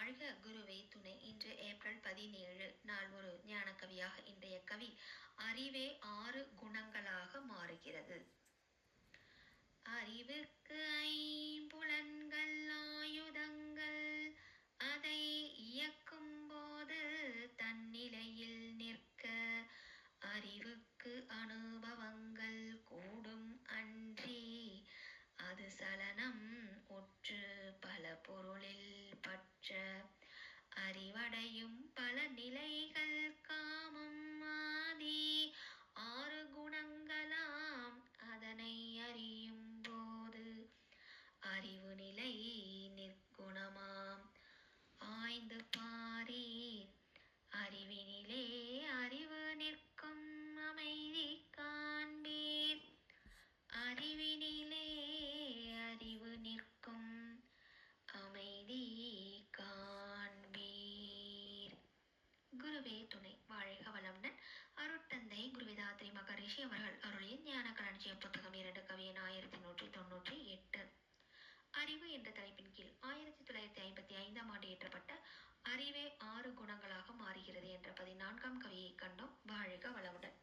வாழ்க குருவே துணை. இன்று ஏப்ரல் 17 நாள் ஒரு ஞான கவியாக இன்றைய கவி அறிவே 6 குணங்களாக மாறுகிறது. அறிவுக்கு ஐம்புலன்கள் ஆயுதங்கள், அதை இயக்கும் போது தன்னிலையில் நிற்க அறிவுக்கு அனுபவங்கள் கூடும் அன்றி, அது சலனம் உற்று பல பொருளில் பற்ற அறிவடையும் பல நிலைகள் காமம் ஆதி 6 குணங்களாம். அதனை அறியும் போது அறிவு நிலை நிற்குணமாம். ஆய்ந்து பாரீர் அறிவினிலே அறிவு நிற்கும் அமைதி காண்பீர். அறிவினிலே அறிவு நிற்கும் அமைதி காண்பீர். குருவே துணை. வாழ்க வளமுடன். அருட்தந்தை குருவேதாத்ரி மகரிஷி அவர்கள் அருளிய ஞான களஞ்சிய புத்தகம் 2 கவி எண் 1198. அறிவு என்ற தலைப்பின் கீழ் 1955ஆம் ஆண்டு இயற்றப்பட்ட அறிவே 6 குணங்களாக மாறுகிறது என்ற 14ஆம் கவியை கண்டோம். வாழ்க வளமுடன்.